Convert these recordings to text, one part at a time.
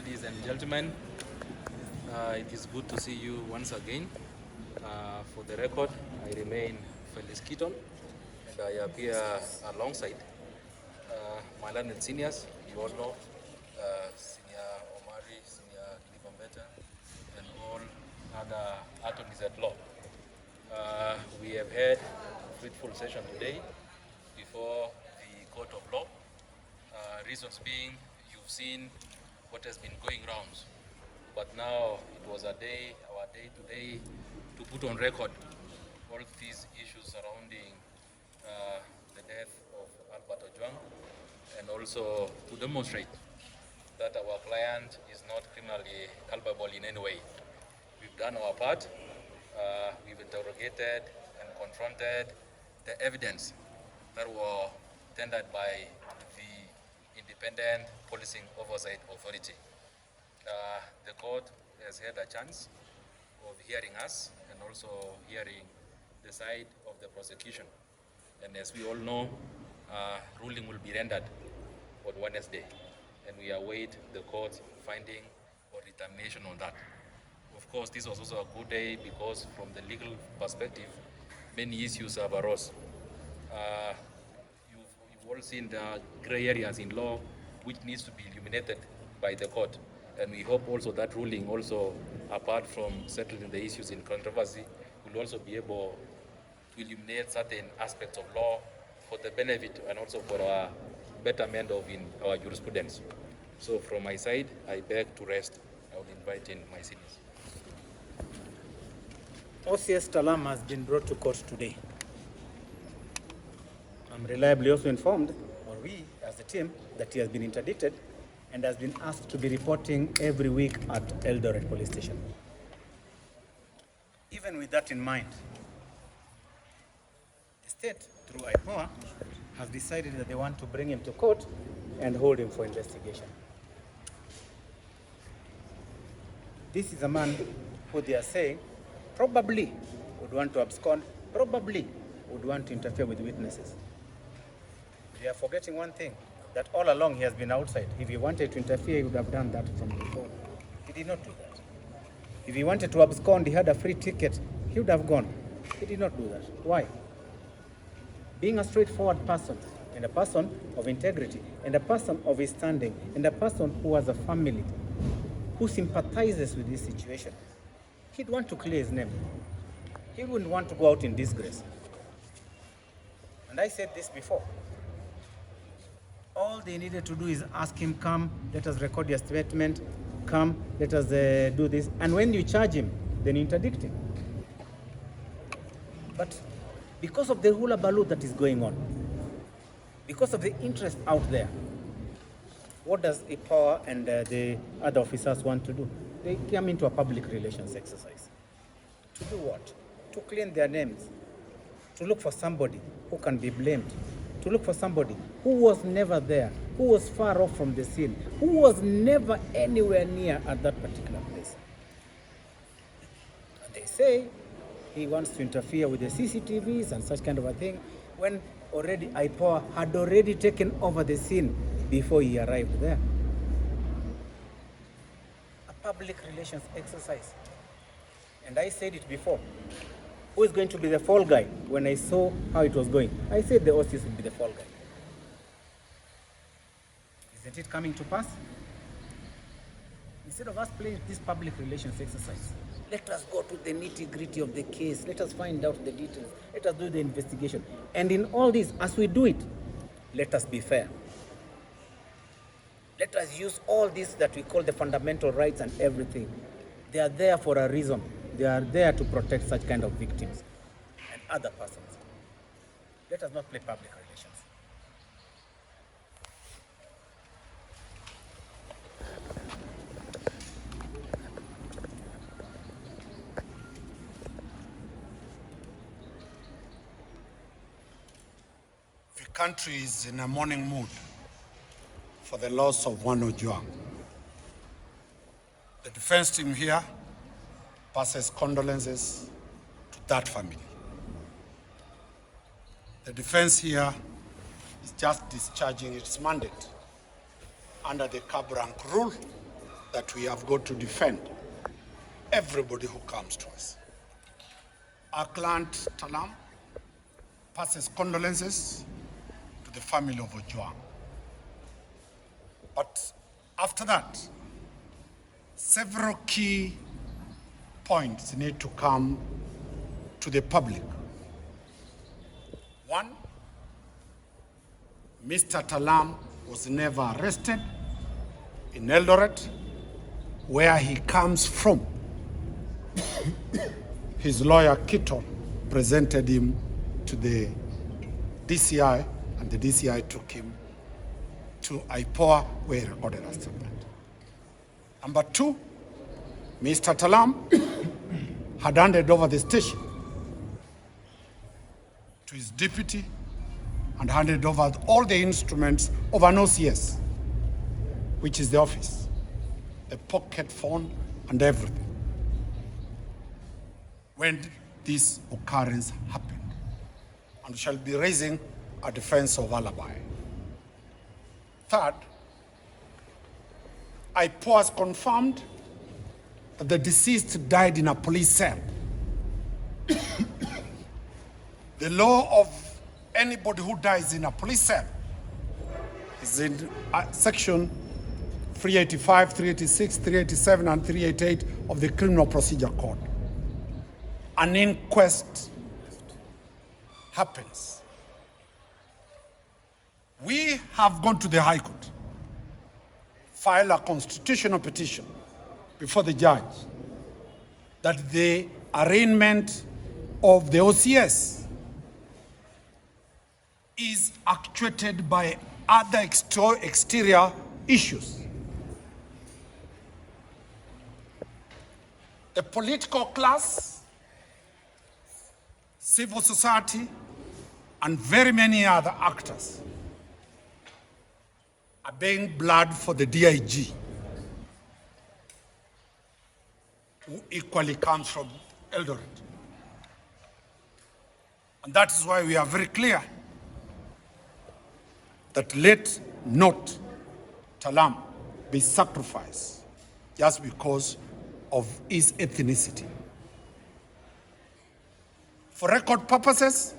ladies and gentlemen. It is good to see you once again. For the record, I remain Felix Keaton, and I appear alongside my learned seniors. You all know Senior Omari, Senior Kidibambeta, and all other attorneys at law. We have had a fruitful session today before the court of law. Reasons being, you've seen what has been going rounds, but now it was our day today, to put on record all these issues surrounding the death of Albert Ojwang, and also to demonstrate that our client is not criminally culpable in any way. We've done our part. We've interrogated and confronted the evidence that were tendered by the Independent Policing Oversight Authority. The court has had a chance of hearing us and also hearing the side of the prosecution. And as we all know, ruling will be rendered on Wednesday, and we await the court's finding or determination on that. Of course, this was also a good day because from the legal perspective, many issues have arose. You've all seen the gray areas in law which needs to be illuminated by the court. And we hope also that ruling also, apart from settling the issues in controversy, will also be able to illuminate certain aspects of law for the benefit and also for our betterment of in our jurisprudence. So from my side, I beg to rest. I will invite in my seniors. OCS Talam has been brought to court today. I'm reliably also informed, or we as a team, that he has been interdicted and has been asked to be reporting every week at Eldoret Police Station. Even with that in mind, the state, through IPOA, has decided that they want to bring him to court and hold him for investigation. This is a man who they are saying probably would want to abscond, probably would want to interfere with witnesses. They are forgetting one thing, that all along he has been outside. If he wanted to interfere, he would have done that from before. He did not do that. If he wanted to abscond, he had a free ticket, he would have gone. He did not do that. Why? Being a straightforward person, and a person of integrity, and a person of his standing, and a person who has a family, who sympathizes with this situation, he'd want to clear his name. He wouldn't want to go out in disgrace. And I said this before. All they needed to do is ask him, come, let us record your statement, come, let us do this. And when you charge him, then you interdict him. But because of the hula baloo that is going on, because of the interest out there, what does IPOA and the other officers want to do? They came into a public relations exercise. To do what? To clean their names, to look for somebody who can be blamed, to look for somebody who was never there, who was far off from the scene, who was never anywhere near at that particular place. And they say he wants to interfere with the CCTVs and such kind of a thing, when already IPOA had already taken over the scene before he arrived there. A public relations exercise. And I said it before. Who is going to be the fall guy? When I saw how it was going, I said the OCS would be the fall guy. Isn't it coming to pass? Instead of us playing this public relations exercise, let us go to the nitty-gritty of the case. Let us find out the details. Let us do the investigation. And in all this, as we do it, let us be fair. Let us use all this that we call the fundamental rights and everything. They are there for a reason. They are there to protect such kind of victims and other persons. Let us not play public relations. The country is in a mourning mood for the loss of one Ojwang. The defense team here passes condolences to that family. The defense here is just discharging its mandate under the cab rank rule that we have got to defend everybody who comes to us. Our client, Talam, passes condolences to the family of Ojwang. But after that, several key points need to come to the public. One, Mr. Talam was never arrested in Eldoret, where he comes from. His lawyer, Keaton, presented him to the DCI, and the DCI took him to IPOA, where he recorded a statement. Number two, Mr. Talam had handed over the station to his deputy and handed over all the instruments of an OCS, which is the office, the pocket phone and everything, when this occurrence happened. And we shall be raising a defense of alibi. Third, IPOA has confirmed that the deceased died in a police cell. The law of anybody who dies in a police cell is in section 385, 386, 387, and 388 of the Criminal Procedure Code. An inquest happens. We have gone to the High Court, filed a constitutional petition before the judge that the arraignment of the OCS is actuated by other exterior issues. The political class, civil society, and very many other actors are being blood for the DIG, who equally comes from Eldoret. And that is why we are very clear that let not Talam be sacrificed just because of his ethnicity. For record purposes,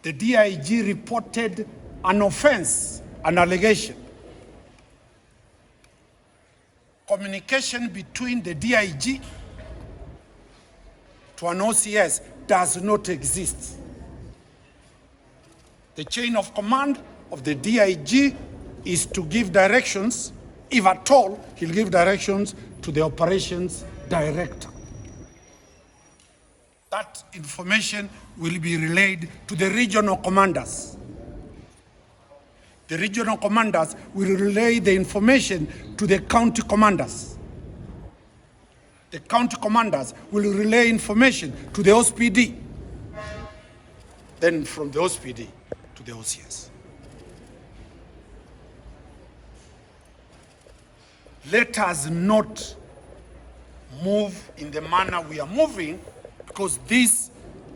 the DIG reported an offense, an allegation. Communication between the DIG to an OCS does not exist. The chain of command of the DIG is to give directions. If at all, he'll give directions to the operations director. That information will be relayed to the regional commanders. The regional commanders will relay the information to the county commanders. The county commanders will relay information to the OSPD. Then from the OSPD to the OCS. Let us not move in the manner we are moving, because this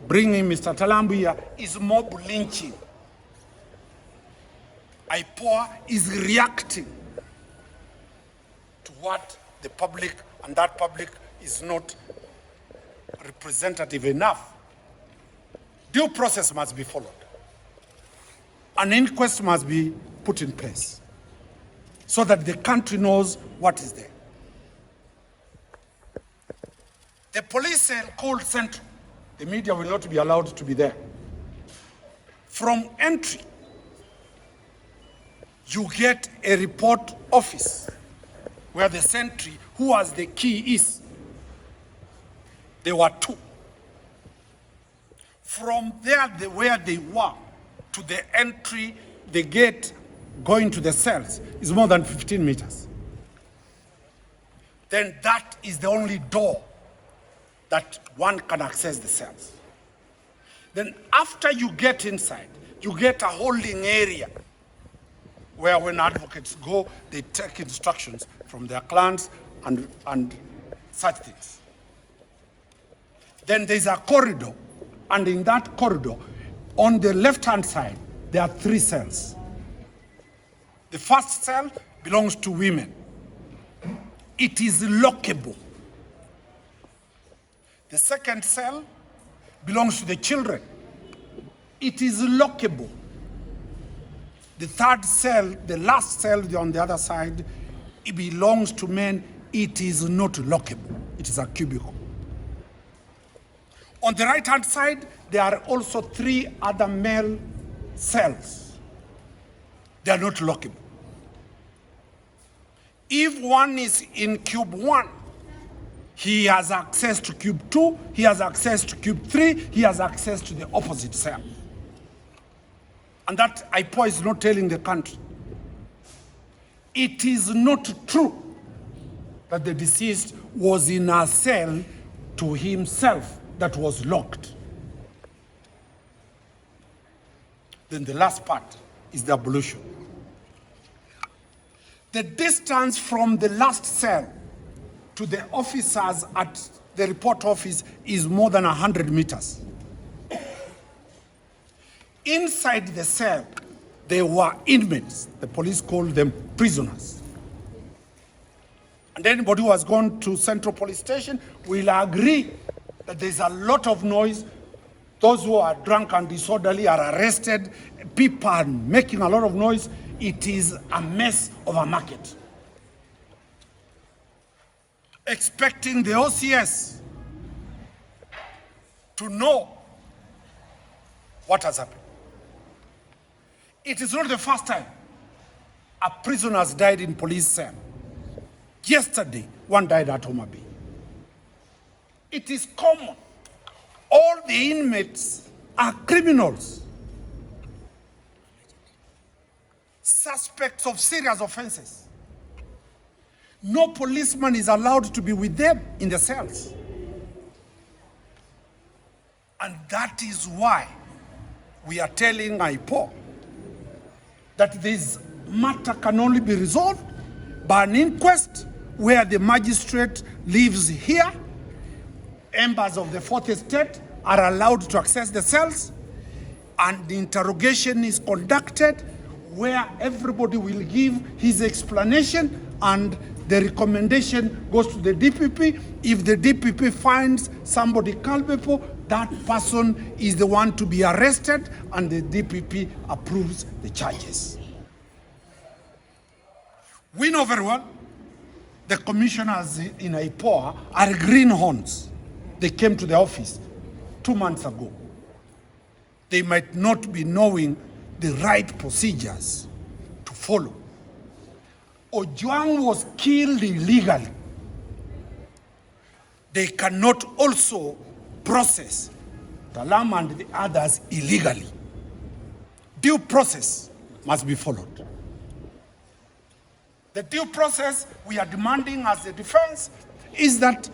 bringing Mr. Talam here is mob lynching. IPOA is reacting to what the public, and that public is not representative enough. Due process must be followed. An inquest must be put in place so that the country knows what is there. The police cell called Central, the media will not be allowed to be there. From entry, you get a report office where the sentry, who has the key, is. There were two. From there, where they were, to the entry, the gate going to the cells is more than 15 meters. Then that is the only door that one can access the cells. Then after you get inside, you get a holding area where when advocates go, they take instructions from their clients and such things. Then there's a corridor, and in that corridor, on the left-hand side, there are 3 cells. The first cell belongs to women. it is lockable. The second cell belongs to the children. It is lockable. The third cell, the last cell on the other side, it belongs to men. It is not lockable. It is a cubicle. On the right-hand side, there are also 3 other male cells. They are not lockable. If one is in cube 1, he has access to cube 2, he has access to cube 3, he has access to the opposite cell. And that IPOA is not telling the country. It is not true that the deceased was in a cell to himself that was locked. Then the last part is the ablution. The distance from the last cell to the officers at the report office is more than 100 meters. Inside the cell, there were inmates. The police called them prisoners. And anybody who has gone to Central Police Station will agree that there's a lot of noise. Those who are drunk and disorderly are arrested. People are making a lot of noise. It is a mess of a market. Expecting the OCS to know what has happened. It is not the first time a prisoner has died in police cell. Yesterday, one died at Omari. It is common. All the inmates are criminals, suspects of serious offenses. No policeman is allowed to be with them in the cells. And that is why we are telling IPOA that this matter can only be resolved by an inquest where the magistrate lives here. Members of the Fourth Estate are allowed to access the cells, and the interrogation is conducted where everybody will give his explanation, and the recommendation goes to the DPP. If the DPP finds somebody culpable, that person is the one to be arrested, and the DPP approves the charges. We know very well the commissioners in IPOA are greenhorns. They came to the office 2 months ago. They might not be knowing the right procedures to follow. Ojwang was killed illegally. They cannot also process Talam and the others illegally. Due process must be followed. The due process we are demanding as a defense is that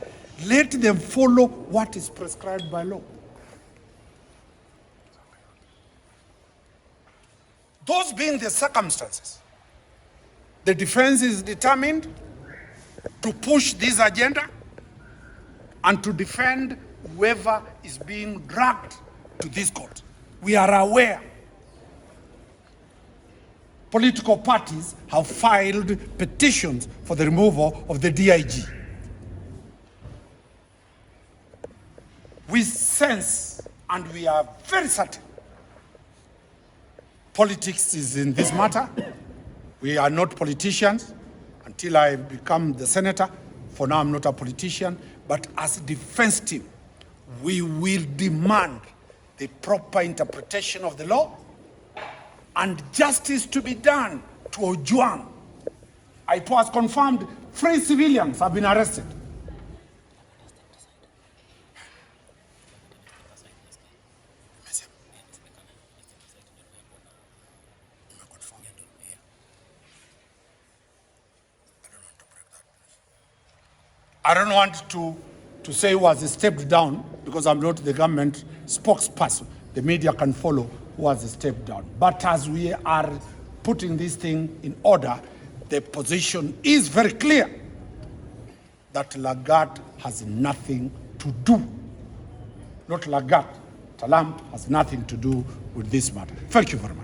let them follow what is prescribed by law. Those being the circumstances, the defense is determined to push this agenda and to defend whoever is being dragged to this court. We are aware political parties have filed petitions for the removal of the DIG. We sense, and we are very certain, politics is in this matter. We are not politicians. Until I become the senator, for now I'm not a politician, but as a defense team, we will demand the proper interpretation of the law and justice to be done to Ojwang. IPOA has confirmed 3 civilians have been arrested. I don't want to say who has stepped down because I'm not the government spokesperson. The media can follow who has stepped down. But as we are putting this thing in order, the position is very clear that Lagat has nothing to do. Not Lagat, Talam has nothing to do with this matter. Thank you very much.